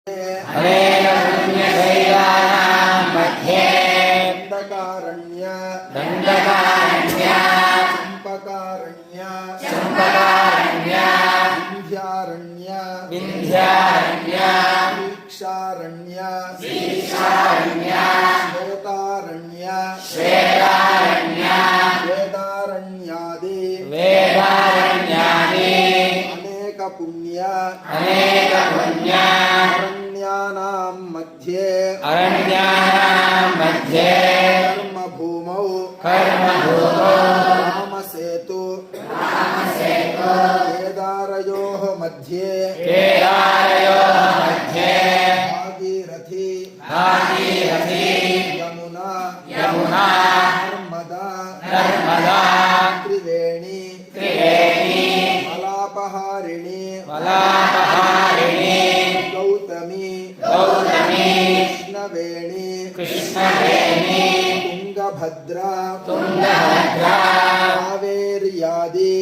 अनेक पुण्यशैलानां मध्ये दण्डकारण्य चम्पकारण्य विन्ध्यारण्य दीक्षारण्य श्वेतारण्य वेदारण्यादि अनेक पुण्य अरण्यानां मध्ये कर्मभूमौ रामसेतु केदारयोः मध्ये भागीरथी यमुना नर्मदा त्रिवेणी मलापहारिणी गौतमी कृष्णवेणी तुंगभद्रा कावेर्यादि